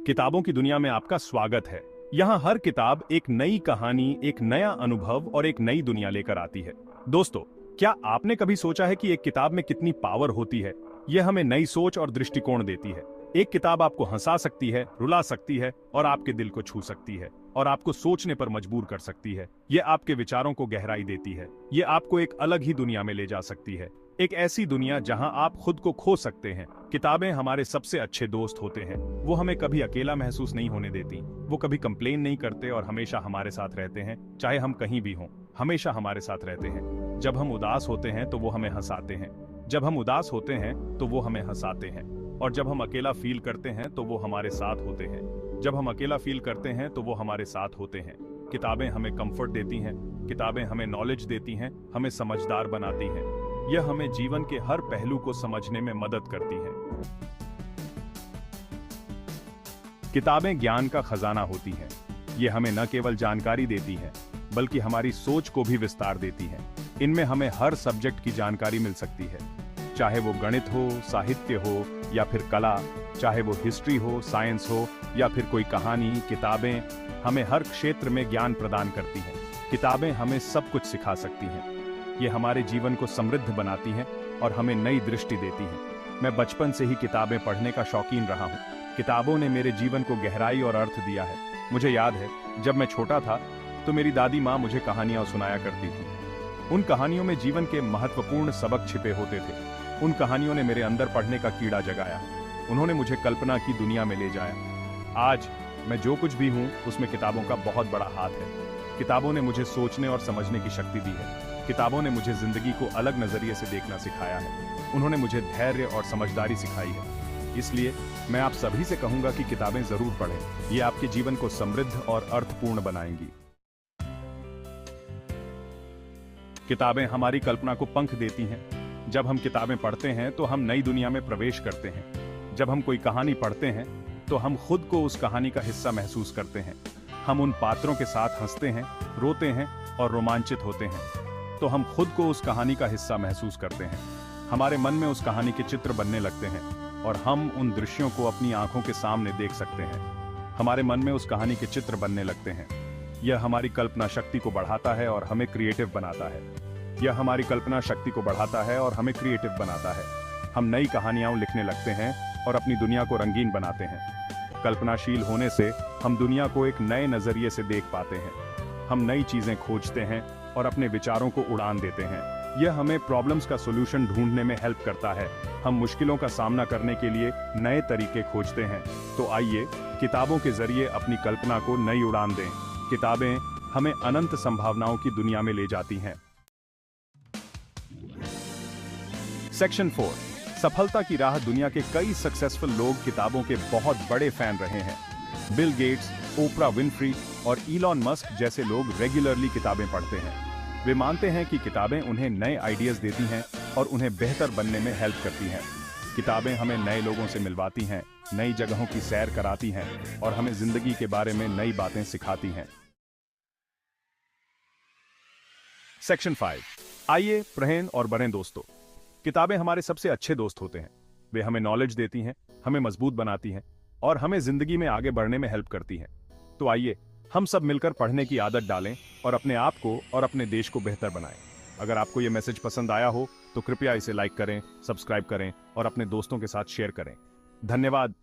किताबों की दुनिया में आपका स्वागत है। यहाँ हर किताब एक नई कहानी, एक नया अनुभव और एक नई दुनिया लेकर आती है। दोस्तों, क्या आपने कभी सोचा है कि एक किताब में कितनी पावर होती है? यह हमें नई सोच और दृष्टिकोण देती है। एक किताब आपको हंसा सकती है, रुला सकती है और आपके दिल को छू सकती है और आपको सोचने पर मजबूर कर सकती है। ये आपके विचारों को गहराई देती है। ये आपको एक अलग ही दुनिया में ले जा सकती है, एक ऐसी दुनिया जहां आप खुद को खो सकते हैं। किताबें हमारे सबसे अच्छे दोस्त होते हैं। वो हमें कभी अकेला महसूस नहीं होने देती। वो कभी कंप्लेन नहीं करते और हमेशा हमारे साथ रहते हैं। चाहे हम कहीं भी हों, हमेशा हमारे साथ रहते हैं। जब हम उदास होते हैं तो वो हमें हंसाते हैं। जब हम उदास होते हैं तो वो हमें हंसाते हैं। और जब हम अकेला फील करते हैं तो वो हमारे साथ होते हैं। जब हम अकेला फील करते हैं तो वो हमारे साथ होते हैं। किताबें हमें कंफर्ट देती हैं। किताबें हमें नॉलेज देती हैं, हमें समझदार बनाती हैं। यह हमें जीवन के हर पहलू को समझने में मदद करती हैं। किताबें ज्ञान का खजाना होती हैं। ये हमें न केवल जानकारी देती हैं, बल्कि हमारी सोच को भी विस्तार देती हैं। इनमें हमें हर सब्जेक्ट की जानकारी मिल सकती है, चाहे वो गणित हो, साहित्य हो या फिर कला, चाहे वो हिस्ट्री हो, साइंस हो या फिर कोई कहानी। किताबें हमें हर क्षेत्र में ज्ञान प्रदान करती हैं। किताबें हमें सब कुछ सिखा सकती हैं। ये हमारे जीवन को समृद्ध बनाती हैं और हमें नई दृष्टि देती हैं। मैं बचपन से ही किताबें पढ़ने का शौकीन रहा हूँ। किताबों ने मेरे जीवन को गहराई और अर्थ दिया है। मुझे याद है, जब मैं छोटा था तो मेरी दादी माँ मुझे कहानियाँ सुनाया करती थी। उन कहानियों में जीवन के महत्वपूर्ण सबक छिपे होते थे। उन कहानियों ने मेरे अंदर पढ़ने का कीड़ा जगाया। उन्होंने मुझे कल्पना की दुनिया में ले जाया। आज मैं जो कुछ भी हूँ उसमें किताबों का बहुत बड़ा हाथ है। किताबों ने मुझे सोचने और समझने की शक्ति दी है। किताबों ने मुझे जिंदगी को अलग नजरिए से देखना सिखाया है। उन्होंने मुझे धैर्य और समझदारी सिखाई है। इसलिए मैं आप सभी से कहूंगा कि किताबें जरूर पढ़ें। ये आपके जीवन को समृद्ध और अर्थपूर्ण बनाएंगी। किताबें हमारी कल्पना को पंख देती हैं। जब हम किताबें पढ़ते हैं तो हम नई दुनिया में प्रवेश करते हैं। जब हम कोई कहानी पढ़ते हैं तो हम खुद को उस कहानी का हिस्सा महसूस करते हैं। हम उन पात्रों के साथ हंसते हैं, रोते हैं और रोमांचित होते हैं। तो हम खुद को उस कहानी का हिस्सा महसूस करते हैं। हमारे मन में उस कहानी के चित्र बनने लगते हैं और हम उन दृश्यों को अपनी आंखों के सामने देख सकते हैं। हमारे मन में उस कहानी के चित्र बनने लगते हैं। यह हमारी कल्पना शक्ति को बढ़ाता है और हमें क्रिएटिव बनाता है। यह हमारी कल्पना शक्ति को बढ़ाता है और हमें क्रिएटिव बनाता है। हम नई कहानियां लिखने लगते हैं और अपनी दुनिया को रंगीन बनाते हैं। कल्पनाशील होने से हम दुनिया को एक नए नजरिए से देख पाते हैं। हम नई चीजें खोजते हैं और अपने विचारों को उड़ान देते हैं। यह हमें प्रॉब्लम्स का सॉल्यूशन ढूंढने में हेल्प करता है। हम मुश्किलों का सामना करने के लिए नए तरीके खोजते हैं। तो आइए किताबों के जरिए अपनी कल्पना को नई उड़ान दें। किताबें हमें अनंत संभावनाओं की दुनिया में ले जाती हैं। सेक्शन 4, सफलता की राह। दुनिया के कई सक्सेसफुल लोग किताबों के बहुत बड़े फैन रहे हैं। बिल गेट्स, ओपरा विनफ्री और इलॉन मस्क जैसे लोग रेगुलरली किताबें पढ़ते हैं। वे मानते हैं कि किताबें उन्हें नए आइडियाज देती हैं और उन्हें बेहतर बनने में हेल्प करती हैं। किताबें हमें नए लोगों से मिलवाती हैं, नई जगहों की सैर कराती हैं और हमें जिंदगी के बारे में नई बातें सिखाती हैं। सेक्शन 5, आइए पढ़ें और बढ़ें दोस्तों। किताबें हमारे सबसे अच्छे दोस्त होते हैं। वे हमें नॉलेज देती हैं, हमें मजबूत बनाती हैं और हमें जिंदगी में आगे बढ़ने में हेल्प करती हैं। तो आइए हम सब मिलकर पढ़ने की आदत डालें और अपने आप को और अपने देश को बेहतर बनाएं। अगर आपको यह मैसेज पसंद आया हो तो कृपया इसे लाइक करें, सब्सक्राइब करें और अपने दोस्तों के साथ शेयर करें। धन्यवाद।